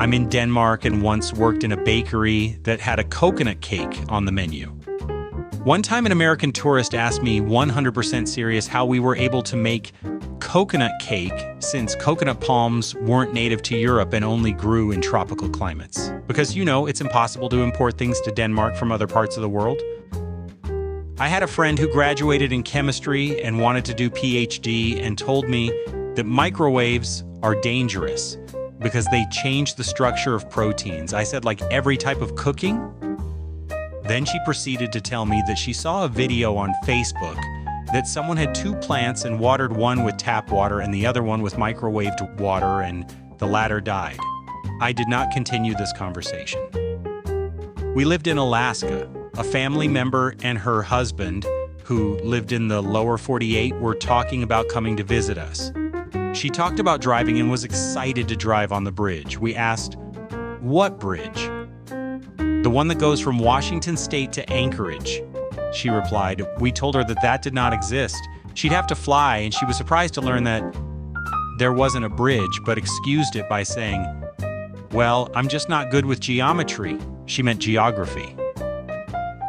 I'm in Denmark and once worked in a bakery that had a coconut cake on the menu. One time an American tourist asked me 100% serious how we were able to make coconut cake since coconut palms weren't native to Europe and only grew in tropical climates. Because, it's impossible to import things to Denmark from other parts of the world. I had a friend who graduated in chemistry and wanted to do PhD and told me that microwaves are dangerous because they change the structure of proteins. I said, like every type of cooking? Then she proceeded to tell me that she saw a video on Facebook that someone had two plants and watered one with tap water and the other one with microwaved water, and the latter died. I did not continue this conversation. We lived in Alaska. A family member and her husband, who lived in the lower 48, were talking about coming to visit us. She talked about driving and was excited to drive on the bridge. We asked, "What bridge?" "The one that goes from Washington State to Anchorage," she replied. We told her that that did not exist. She'd have to fly, and she was surprised to learn that there wasn't a bridge, but excused it by saying, "Well, I'm just not good with geometry." She meant geography.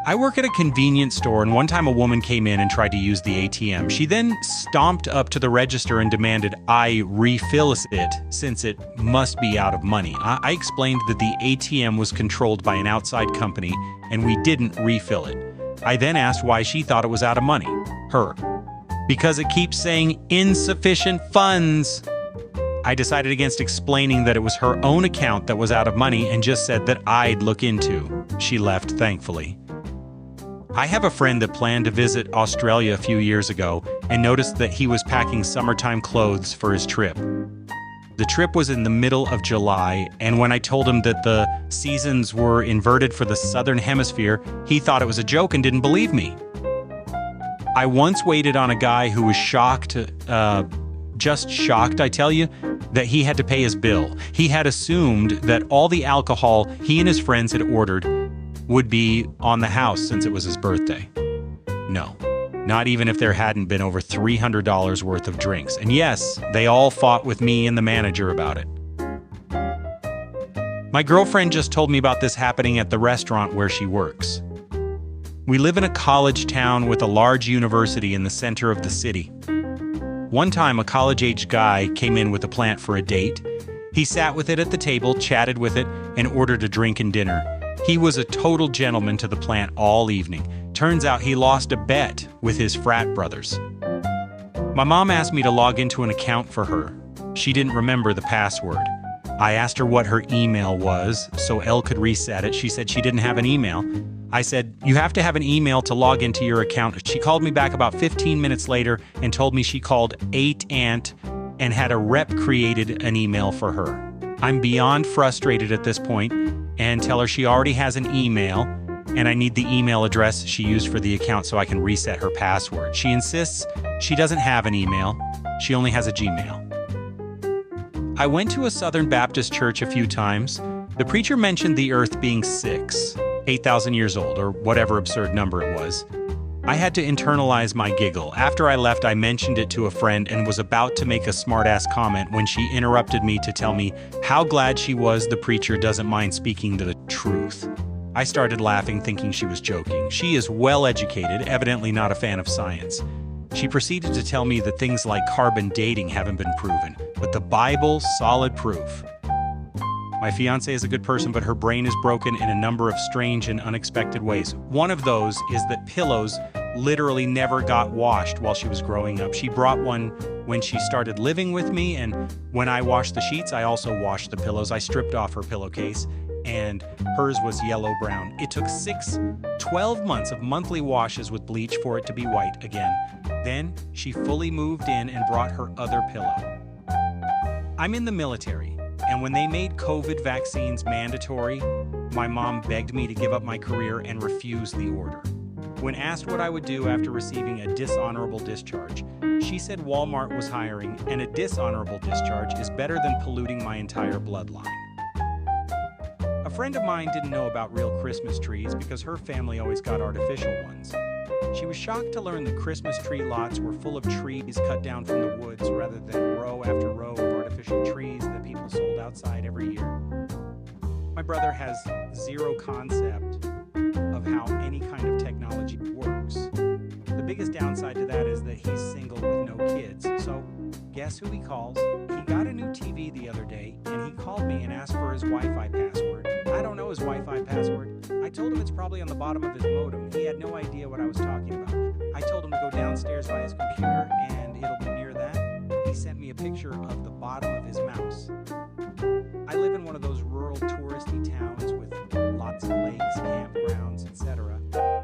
I work at a convenience store, and one time a woman came in and tried to use the ATM. She then stomped up to the register and demanded I refill it since it must be out of money. I explained that the ATM was controlled by an outside company and we didn't refill it. I then asked why she thought it was out of money. Her. "Because it keeps saying insufficient funds." I decided against explaining that it was her own account that was out of money and just said that I'd look into. She left, thankfully. I have a friend that planned to visit Australia a few years ago and noticed that he was packing summertime clothes for his trip. The trip was in the middle of July, and when I told him that the seasons were inverted for the southern hemisphere, he thought it was a joke and didn't believe me. I once waited on a guy who was just shocked, I tell you, that he had to pay his bill. He had assumed that all the alcohol he and his friends had ordered would be on the house since it was his birthday. No, not even if there hadn't been over $300 worth of drinks. And yes, they all fought with me and the manager about it. My girlfriend just told me about this happening at the restaurant where she works. We live in a college town with a large university in the center of the city. One time, a college-aged guy came in with a plant for a date. He sat with it at the table, chatted with it, and ordered a drink and dinner. He was a total gentleman to the plant all evening. Turns out he lost a bet with his frat brothers. My mom asked me to log into an account for her. She didn't remember the password. I asked her what her email was so Elle could reset it. She said she didn't have an email. I said, "You have to have an email to log into your account." She called me back about 15 minutes later and told me she called 8aunt and had a rep created an email for her. I'm beyond frustrated at this point and tell her she already has an email and I need the email address she used for the account so I can reset her password. She insists she doesn't have an email. She only has a Gmail. I went to a Southern Baptist church a few times. The preacher mentioned the earth being 8,000 years old, or whatever absurd number it was. I had to internalize my giggle. After I left, I mentioned it to a friend and was about to make a smart-ass comment when she interrupted me to tell me how glad she was the preacher doesn't mind speaking the truth. I started laughing, thinking she was joking. She is well-educated, evidently not a fan of science. She proceeded to tell me that things like carbon dating haven't been proven, but the Bible, solid proof. My fiancée is a good person, but her brain is broken in a number of strange and unexpected ways. One of those is that pillows literally never got washed while she was growing up. She brought one when she started living with me, and when I washed the sheets, I also washed the pillows. I stripped off her pillowcase, and hers was yellow-brown. It took 12 months of monthly washes with bleach for it to be white again. Then she fully moved in and brought her other pillow. I'm in the military. And when they made COVID vaccines mandatory, my mom begged me to give up my career and refuse the order. When asked what I would do after receiving a dishonorable discharge, she said Walmart was hiring, and a dishonorable discharge is better than polluting my entire bloodline. A friend of mine didn't know about real Christmas trees because her family always got artificial ones. She was shocked to learn that Christmas tree lots were full of trees cut down from the woods rather than row after row of artificial trees that people sold outside every year. My brother has zero concept of how any kind of technology works. The biggest downside to that is that he's single with no kids. So guess who he calls? He got a new TV the other day, and he called me and asked for his Wi-Fi password. I don't know his Wi-Fi password. I told him it's probably on the bottom of his modem. He had no idea what I was talking about. I told him to go downstairs by his computer, and it'll be near that. He sent me a picture of the bottom of his mouse. I live in one of those rural touristy towns with lots of lakes, campgrounds, etc.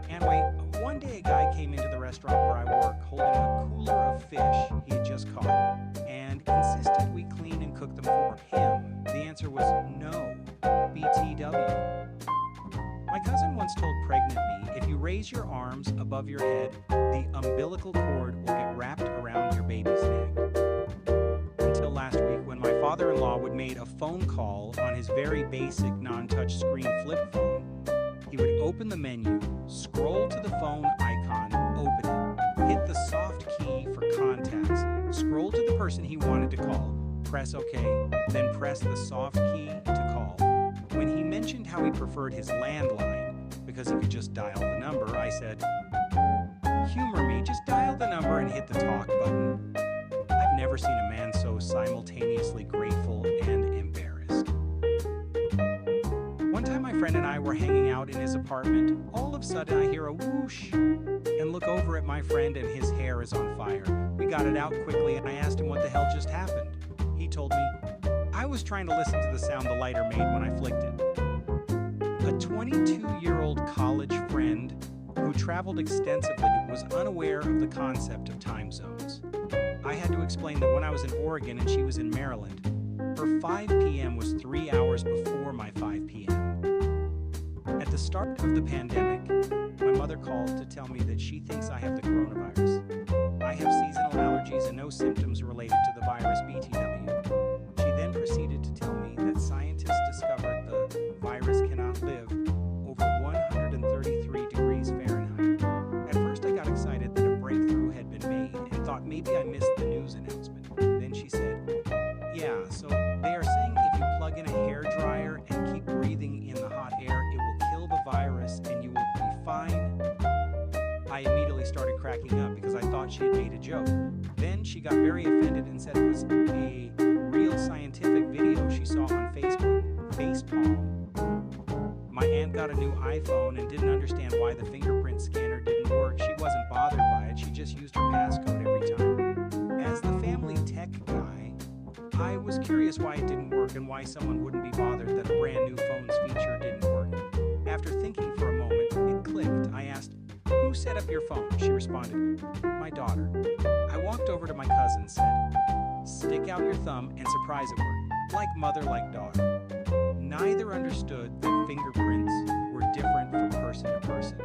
Anyway, one day a guy came into the restaurant where I work holding a cooler of fish he had just caught and insisted we clean and cook them for him. The answer was no, BTW. My cousin once told pregnant me, if you raise your arms above your head, the umbilical cord will get wrapped around your baby's neck. Until last week, when my father-in-law would make a phone call on his very basic non-touch screen flip phone, he would open the menu, scroll to the phone icon, open it, hit the soft key for contacts, scroll to the person he wanted to call, press OK, then press the soft key to call. When he mentioned how he preferred his landline because he could just dial the number, I said, humor me, just dial the number and hit the talk button. I've never seen a man so simultaneously grateful and embarrassed. One time my friend and I were hanging out in his apartment. All of a sudden I hear a whoosh and look over at my friend and his hair is on fire. We got it out quickly and I asked him what the hell just happened. He told me, I was trying to listen to the sound the lighter made when I flicked it. A 22-year-old college friend who traveled extensively was unaware of the concept of time zones. I had to explain that when I was in Oregon and she was in Maryland, her 5 p.m. was 3 hours before my 5 p.m. At the start of the pandemic, my mother called to tell me that she thinks I have the coronavirus. I have seasonal allergies and no symptoms related to the virus BTW. She then proceeded to tell me that scientists discovered the virus cannot live over 133 degrees Fahrenheit. At first I got excited that a breakthrough had been made and thought maybe I missed the news announcement. Then she said, yeah, so they are saying if you plug in a hairdryer and keep breathing in the hot air, it will kill the virus and you will be fine. I immediately started cracking up because I thought she had made a joke. Then she got very offended and said it was a real scientific video she saw on Facebook. Facepalm. My aunt got a new iPhone and didn't understand why the fingerprint scanner didn't work. She wasn't bothered by it. She just used her passcode every time. As the family tech guy, I was curious why it didn't work and why someone wouldn't be bothered that a brand new phone's feature didn't work. After thinking for a moment, it clicked. I asked, who set up your phone? She responded, my daughter. I walked over to my cousin and said, stick out your thumb and surprise it worked. Like mother, like daughter. Neither understood that fingerprints were different from person to person.